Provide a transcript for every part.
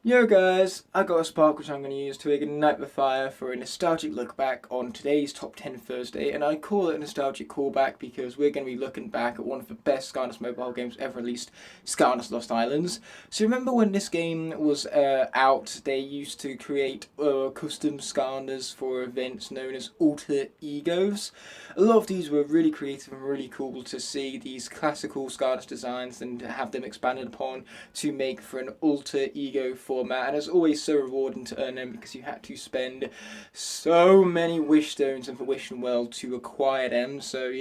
Yo guys, I got a spark which I'm going to use to ignite the fire for a nostalgic look back on today's Top 10 Thursday, and I call it a nostalgic callback because we're going to be looking back at one of the best Skylanders mobile games ever released, Skylanders Lost Islands. So remember when this game was out, they used to create custom Skylanders for events known as alter egos. A lot of these were really creative and really cool to see these classical Skylanders designs and have them expanded upon to make for an alter ego format, and it's always so rewarding to earn them because you had to spend so many wish stones in the wishing world to acquire them. So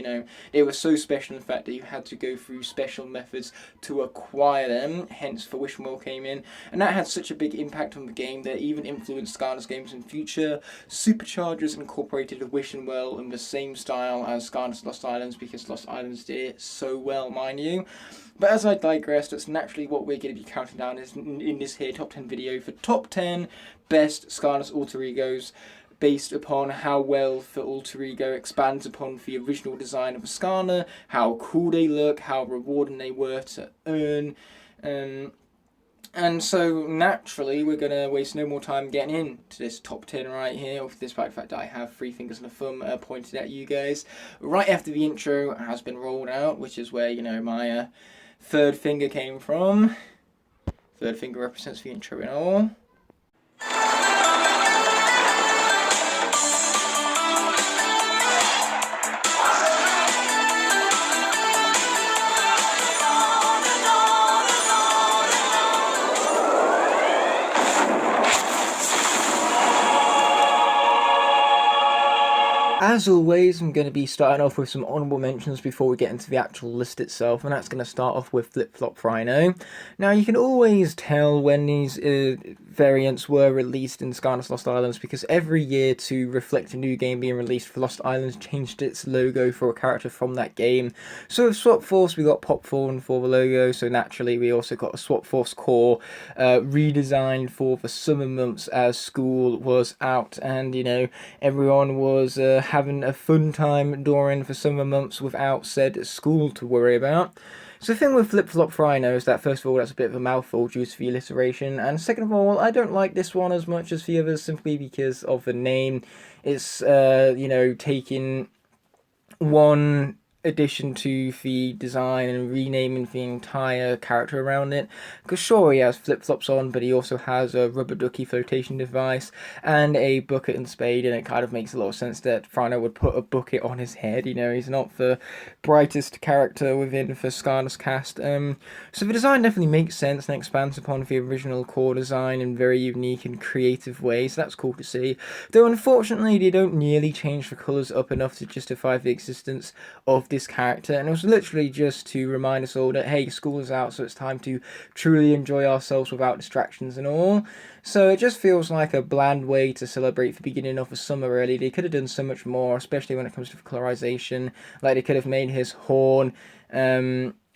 they were so special in the fact that you had to go through special methods to acquire them, hence the wishing world came in, and that had such a big impact on the game that even influenced Skylanders games in future. Superchargers incorporated the wishing world in the same style as Skylanders Lost Islands because Lost Islands did it so well, mind you. But as I digress, that's naturally what we're going to be counting down in this here top 10 video for top 10 best Skylanders alter egos based upon how well the alter ego expands upon the original design of a Skylander, how cool they look, how rewarding they were to earn. And so naturally we're going to waste no more time getting into this top 10 right here, despite the fact that I have three fingers and a thumb pointed at you guys. Right after the intro has been rolled out, which is where my third finger came from. Third finger represents the intro and all. As always, I'm going to be starting off with some honourable mentions before we get into the actual list itself, and that's going to start off with Flip Flop Rhino. Now, you can always tell when these variants were released in Skylanders Lost Islands because every year, to reflect a new game being released for Lost Islands, changed its logo for a character from that game. So with Swap Force, we got Popthorn for the logo, so naturally we also got a Swap Force core redesigned for the summer months as school was out, and everyone was having a fun time during the summer months without said school to worry about. So the thing with Flip Flop Rhino is that first of all that's a bit of a mouthful due to the alliteration, and second of all I don't like this one as much as the others simply because of the name. It's taking one addition to the design and renaming the entire character around it, because sure he has flip-flops on, but he also has a rubber ducky flotation device and a bucket and spade, and it kind of makes a lot of sense that Rhino would put a bucket on his head. He's not the brightest character within the Skylanders cast, so the design definitely makes sense and expands upon the original core design in very unique and creative ways, so that's cool to see, though unfortunately they don't nearly change the colours up enough to justify the existence of this character, and it was literally just to remind us all that hey, school is out, so it's time to truly enjoy ourselves without distractions and all. So it just feels like a bland way to celebrate the beginning of the summer, really. They could have done so much more, especially when it comes to colorization. Like they could have made his horn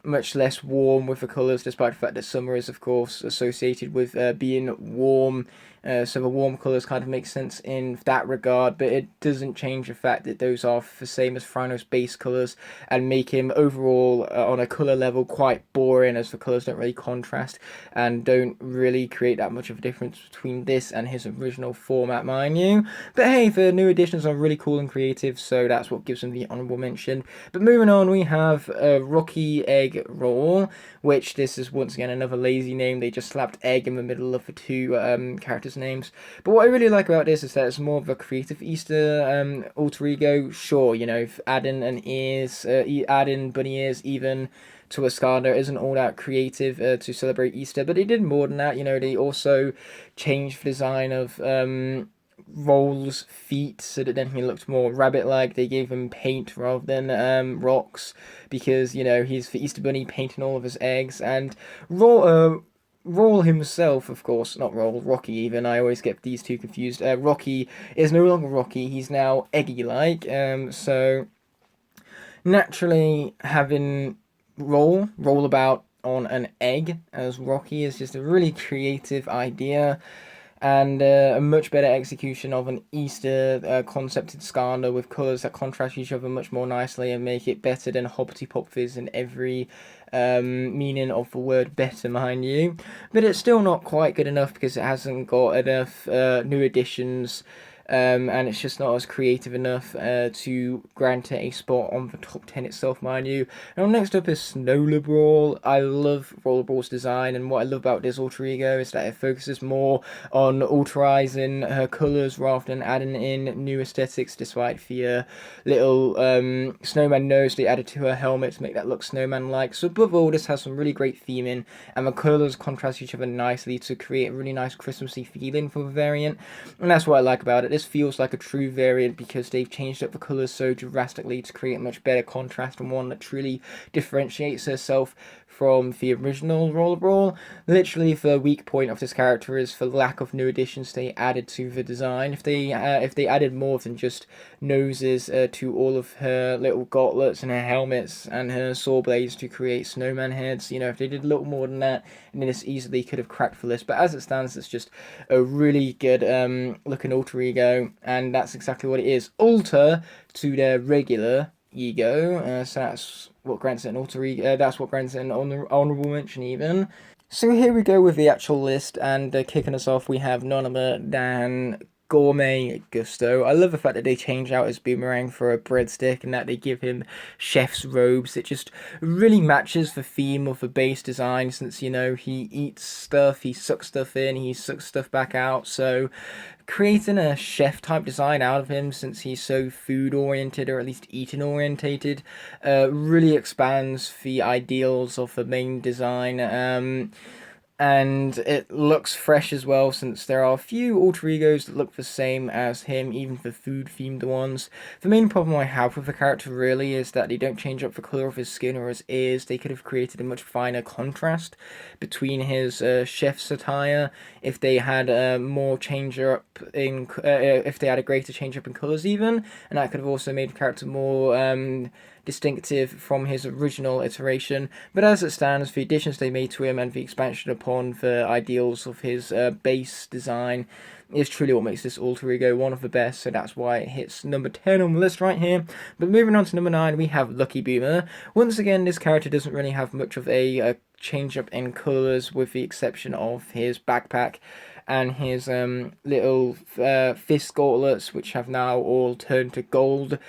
much less warm with the colours, despite the fact that summer is of course associated with being warm, so the warm colours kind of make sense in that regard, but it doesn't change the fact that those are the same as Rhino's base colours and make him overall on a colour level quite boring, as the colours don't really contrast and don't really create that much of a difference between this and his original format, mind you. But hey, the new additions are really cool and creative, so that's what gives them the honourable mention. But moving on, we have Rocky Egg Roll, which this is once again another lazy name. They just slapped egg in the middle of the two characters' names. But what I really like about this is that it's more of a creative Easter alter ego. Sure, adding adding bunny ears even to a Skylander isn't all that creative to celebrate Easter, but they did more than that. They also changed the design of Roll's feet so that then he looked more rabbit-like. They gave him paint rather than rocks because he's the Easter Bunny painting all of his eggs, and Roll himself, of course, not Roll, Rocky even, I always get these two confused. Rocky is no longer Rocky, he's now Eggy-like, so naturally having Roll about on an egg as Rocky is just a really creative idea. and a much better execution of an Easter concepted Skylander with colours that contrast each other much more nicely and make it better than Hoppity Pop Fizz in every meaning of the word better, mind you. But it's still not quite good enough because it hasn't got enough new additions. And it's just not as creative enough to grant it a spot on the top 10 itself, mind you. Now, next up is Snowball. I love Rollerball's design, and what I love about this alter ego is that it focuses more on alterizing her colours rather than adding in new aesthetics, despite the little snowman nose they added to her helmet to make that look snowman-like. So above all, this has some really great theming, and the colours contrast each other nicely to create a really nice Christmassy feeling for the variant, and that's what I like about it. This feels like a true variant because they've changed up the colours so drastically to create a much better contrast and one that truly differentiates herself from the original Rollerball. Literally, the weak point of this character is the lack of new additions they added to the design. If they added more than just noses to all of her little gauntlets and her helmets and her saw blades to create snowman heads, if they did a little more than that, then this easily could have cracked the list. But as it stands, it's just a really good looking alter ego, and that's exactly what it is. Alter to their regular ego, so that's what grants it an alter ego. That's what grants it an honorable mention, even. So here we go with the actual list, and kicking us off, we have none other than Gourmet Gusto. I love the fact that they change out his boomerang for a breadstick and that they give him chef's robes. It just really matches the theme of the base design, since he eats stuff, he sucks stuff in, he sucks stuff back out. So creating a chef type design out of him, since he's so food oriented, or at least eating orientated, really expands the ideals of the main design. And it looks fresh as well, since there are a few alter egos that look the same as him, even the food themed ones. The main problem I have with the character really is that they don't change up the colour of his skin or his ears. They could have created a much finer contrast between his chef's attire if they had more change up in if they had a greater change up in colours even, and that could have also made the character more distinctive from his original iteration. But as it stands, the additions they made to him and the expansion upon the ideals of his base design is truly what makes this alter ego one of the best, so that's why it hits number 10 on the list right here. But moving on to number 9, we have Lucky Boomer. Once again, this character doesn't really have much of a change up in colours, with the exception of his backpack and his little fist gauntlets, which have now all turned to gold.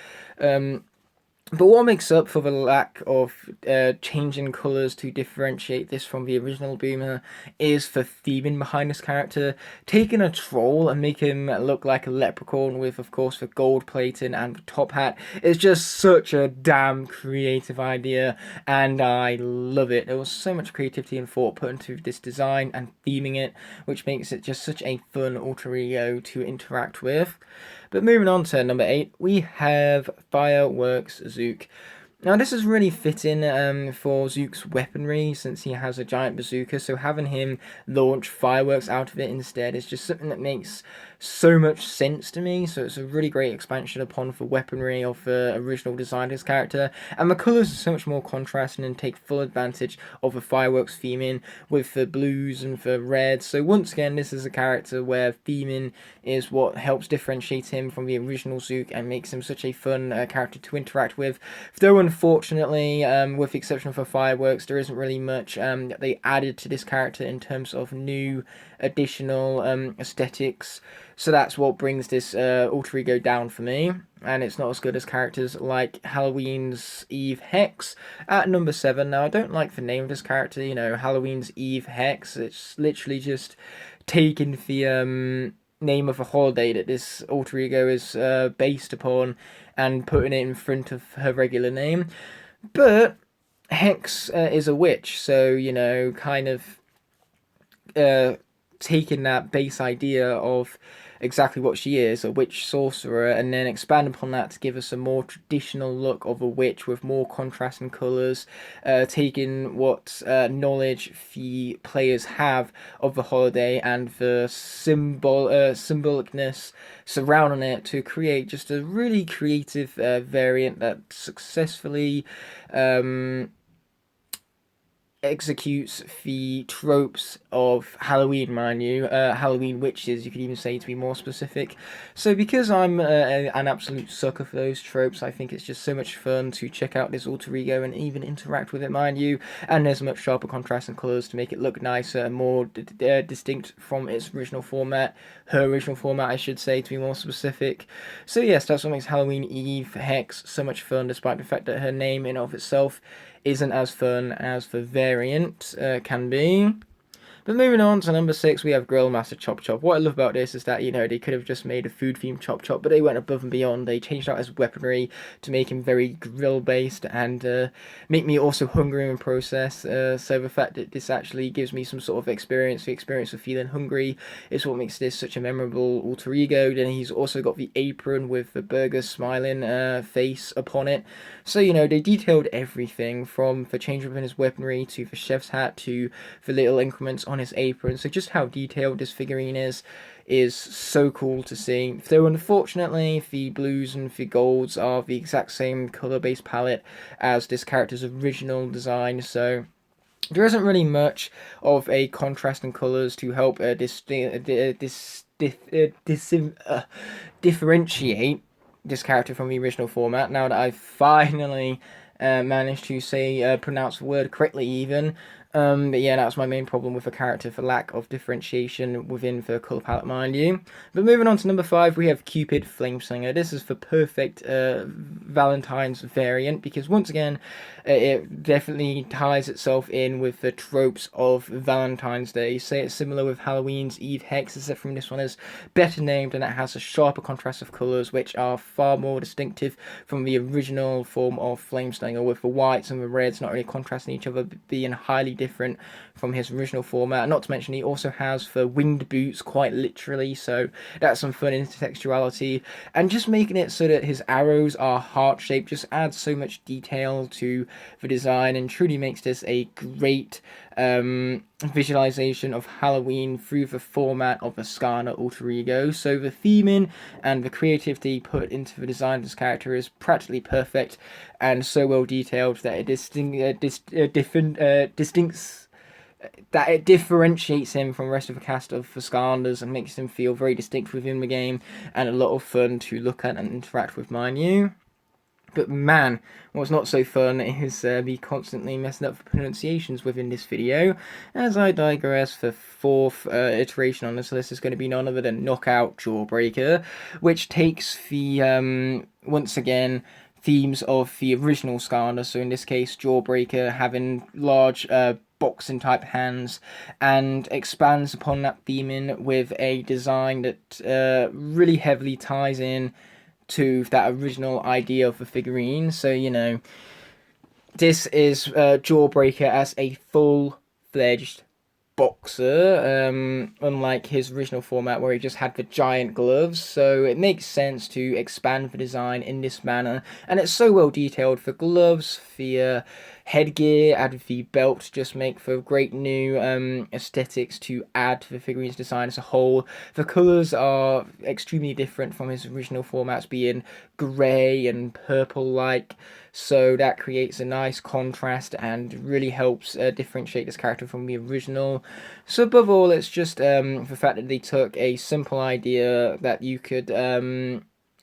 But what makes up for the lack of changing colours to differentiate this from the original Boomer is the theming behind this character. Taking a troll and make him look like a leprechaun with, of course, the gold plating and the top hat is just such a damn creative idea, and I love it. There was so much creativity and thought put into this design and theming it, which makes it just such a fun alter ego to interact with. But moving on to number 8, we have Fireworks Zook. Now, this is really fitting for Zook's weaponry, since he has a giant bazooka, so having him launch fireworks out of it instead is just something that makes so much sense to me. So it's a really great expansion upon the weaponry of the original design of his character, and the colours are so much more contrasting and take full advantage of the fireworks theming with the blues and the reds. So once again, this is a character where theming is what helps differentiate him from the original Zook and makes him such a fun character to interact with. Though unfortunately, with the exception of the fireworks, there isn't really much that they added to this character in terms of new additional aesthetics. So that's what brings this alter ego down for me, and it's not as good as characters like Halloween's Eve Hex at number 7. Now, I don't like the name of this character, Halloween's Eve Hex. It's literally just taking the name of a holiday that this alter ego is based upon and putting it in front of her regular name. But Hex is a witch, so, kind of taking that base idea of exactly what she is, a witch sorcerer, and then expand upon that to give us a more traditional look of a witch with more contrasting colours, taking what knowledge the players have of the holiday and the symbolicness surrounding it to create just a really creative variant that successfully executes the tropes of Halloween, mind you, Halloween witches, you could even say, to be more specific. So because I'm an absolute sucker for those tropes, I think it's just so much fun to check out this alter ego and even interact with it, mind you. And there's much sharper contrast and colours to make it look nicer and more distinct from its original format, her original format, I should say, to be more specific. So yes, that's what makes Halloween Eve Hex so much fun, despite the fact that her name in of itself isn't as fun as the variant can be. But moving on to number 6, we have Grill Master Chop Chop. What I love about this is that, you know, they could have just made a food-themed Chop Chop, but they went above and beyond. They changed out his weaponry to make him very grill-based and make me also hungry in process. So the fact that this actually gives me some sort of experience, the experience of feeling hungry, is what makes this such a memorable alter ego. Then he's also got the apron with the burger smiling face upon it. So, you know, they detailed everything from the change within his weaponry to the chef's hat to the little increments on his apron. So just how detailed this figurine is so cool to see. Though unfortunately the blues and the golds are the exact same colour based palette as this character's original design, so there isn't really much of a contrast in colours to help differentiate this character from the original format. Now that I've finally managed to say pronounce the word correctly even. But yeah, that's my main problem with the character, for lack of differentiation within the colour palette, mind you. But moving on to number 5, we have Cupid Flingsinger. This is the perfect Valentine's variant, because once again, it definitely ties itself in with the tropes of Valentine's Day. Say it's similar with Halloween's Eve Hex, except from this one is better named and it has a sharper contrast of colours, which are far more distinctive from the original form of Flameslinger, with the whites and the reds not really contrasting each other, being highly different from his original format. Not to mention he also has the winged boots, quite literally, so that's some fun intertextuality, and just making it so that his arrows are heart-shaped just adds so much detail to the design and truly makes this a great visualization of Halloween through the format of a Skylander alter ego. So the theming and the creativity put into the design of this character is practically perfect and so well detailed that it differentiates him from the rest of the cast of the Skylanders and makes him feel very distinct within the game and a lot of fun to look at and interact with, mind you. But man, what's not so fun is me constantly messing up the pronunciations within this video. As I digress, the fourth iteration on this list is going to be none other than Knockout Jawbreaker, which takes the, once again, themes of the original Skylander, so in this case Jawbreaker having large boxing type hands, and expands upon that theming with a design that really heavily ties in to that original idea of the figurine. So, you know, this is Jawbreaker as a full-fledged boxer, unlike his original format where he just had the giant gloves. So it makes sense to expand the design in this manner, and it's so well detailed. The gloves, the headgear, and the belt just make for great new aesthetics to add to the figurine's design as a whole. The colours are extremely different from his original formats, being grey and purple-like, so that creates a nice contrast and really helps differentiate this character from the original. So above all, it's just the fact that they took a simple idea that you could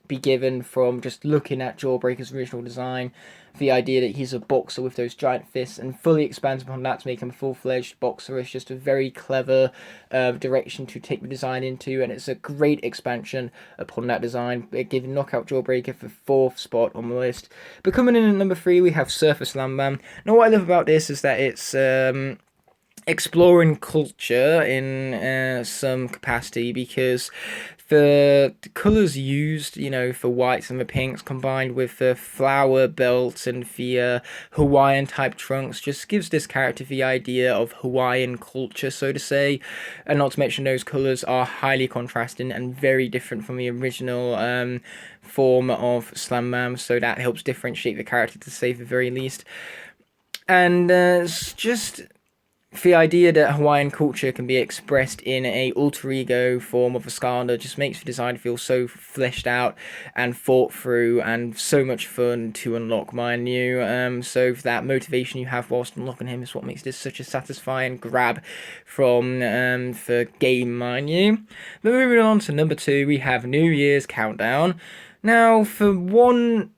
be given from just looking at Jawbreaker's original design, the idea that he's a boxer with those giant fists, and fully expands upon that to make him a full-fledged boxer. Is just a very clever direction to take the design into, and it's a great expansion upon that design, giving Knockout Jawbreaker the 4th spot on the list. But coming in at number 3, we have Surfer Slam Man. Now what I love about this is that it's exploring culture in some capacity, because the colours used, you know, for whites and the pinks, combined with the flower belts and the Hawaiian type trunks, just gives this character the idea of Hawaiian culture, so to say. And not to mention those colours are highly contrasting and very different from the original form of Slam Man, so that helps differentiate the character, to say the very least. And it's just The idea that Hawaiian culture can be expressed in a alter ego form of a Skylander just makes the design feel so fleshed out and thought through and so much fun to unlock, mind you. So that motivation you have whilst unlocking him is what makes this such a satisfying grab from the game, mind you. But moving on to number 2, we have New Year's Countdown. Now, for one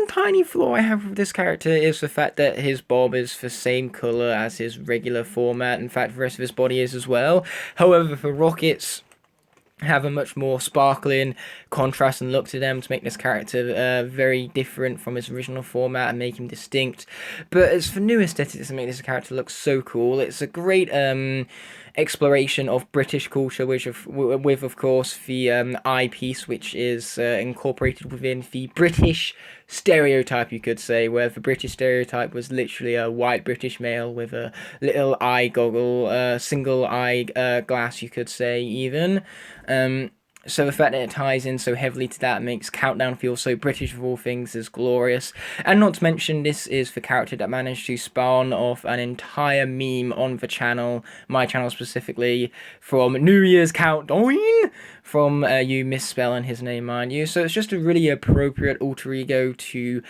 tiny flaw I have with this character is the fact that his bob is the same colour as his regular format. In fact, the rest of his body is as well. However, for rockets, have a much more sparkling contrast and look to them to make this character very different from his original format and make him distinct. But as for new aesthetics to make this character look so cool, it's a great exploration of British culture, with of course the eyepiece, which is incorporated within the British stereotype, you could say, where the British stereotype was literally a white British male with a little eye goggle, single eye glass, you could say, even. So the fact that it ties in so heavily to that makes Countdown feel so British of all things is glorious. And not to mention, this is the character that managed to spawn off an entire meme on the channel, my channel specifically, from New Year's Countdown, from you misspelling his name, mind you. So it's just a really appropriate alter ego to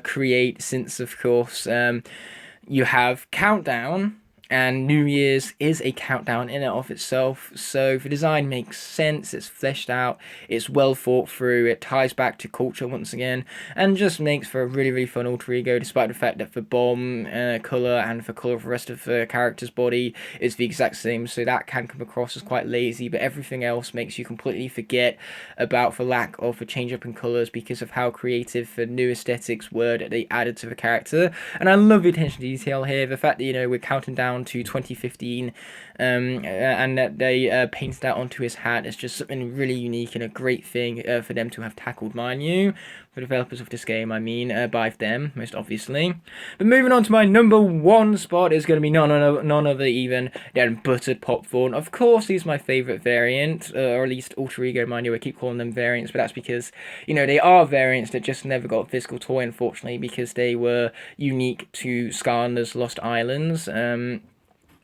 create, since of course you have Countdown, and New Year's is a countdown in and of itself, so the design makes sense, it's fleshed out, it's well thought through, it ties back to culture once again, and just makes for a really, really fun alter ego, despite the fact that the bomb colour and the colour of the rest of the character's body is the exact same, so that can come across as quite lazy, but everything else makes you completely forget about the lack of a change up in colours because of how creative the new aesthetics were that they added to the character. And I love the attention to detail here, the fact that, you know, we're counting down to 2015 and that they painted that onto his hat is just something really unique and a great thing for them to have tackled, mind you. The developers of this game, I mean, by them, most obviously. But moving on to my number 1 spot is going to be none other even than Buttered Popcorn. Of course, he's my favourite variant, or at least alter ego, mind you. I keep calling them variants, but that's because, you know, they are variants that just never got a physical toy, unfortunately, because they were unique to Skylanders Lost Islands.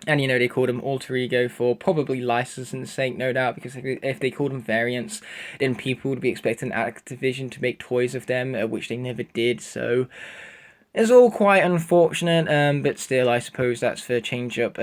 And, you know, they called them alter ego for probably licensing sake, no doubt, because if they called them variants, then people would be expecting Activision to make toys of them, which they never did, so it's all quite unfortunate, but still, I suppose that's the change up,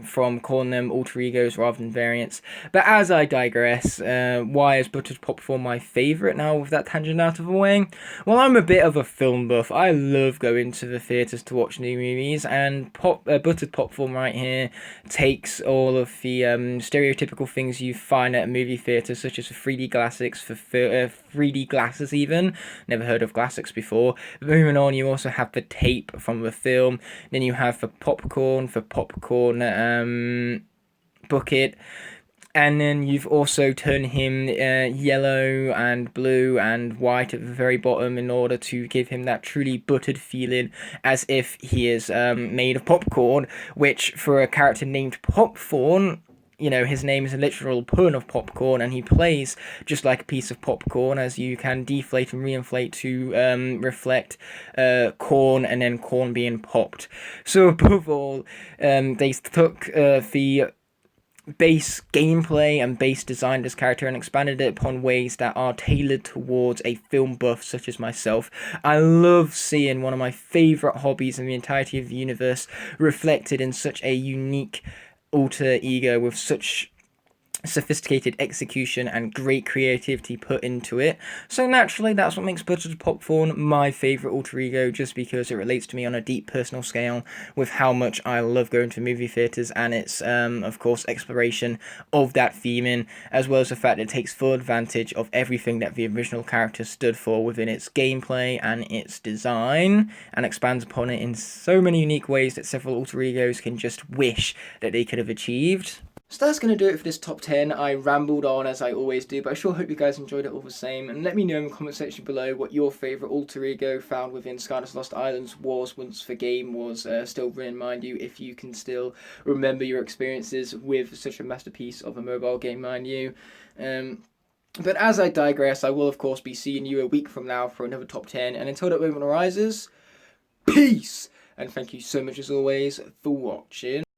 from calling them alter egos rather than variants. But as I digress, why is Buttered Popcorn my favourite now with that tangent out of the way? Well, I'm a bit of a film buff. I love going to the theatres to watch new movies, and Buttered Popcorn right here takes all of the stereotypical things you find at a movie theatre, such as the 3D classics, 3D glasses even. Never heard of classics before. But moving on, you also have the tape from the film, then you have the popcorn bucket, and then you've also turned him yellow and blue and white at the very bottom in order to give him that truly buttered feeling, as if he is made of popcorn, which for a character named Popcorn, you know, his name is a literal pun of popcorn, and he plays just like a piece of popcorn, as you can deflate and reinflate to reflect corn, and then corn being popped. So above all, they took the base gameplay and base design of this character and expanded it upon ways that are tailored towards a film buff such as myself. I love seeing one of my favourite hobbies in the entirety of the universe reflected in such a unique alter ego with such sophisticated execution and great creativity put into it. So naturally, that's what makes Buttered Popcorn my favourite alter ego, just because it relates to me on a deep personal scale with how much I love going to movie theatres and its, of course, exploration of that theming, as well as the fact that it takes full advantage of everything that the original character stood for within its gameplay and its design, and expands upon it in so many unique ways that several alter egos can just wish that they could have achieved. So that's going to do it for this top 10. I rambled on as I always do, but I sure hope you guys enjoyed it all the same. And let me know in the comment section below what your favourite alter ego found within Skylanders Lost Islands was once the game was still running, mind you, if you can still remember your experiences with such a masterpiece of a mobile game, mind you. But as I digress, I will of course be seeing you a week from now for another top 10. And until that moment arises, peace! and thank you so much as always for watching.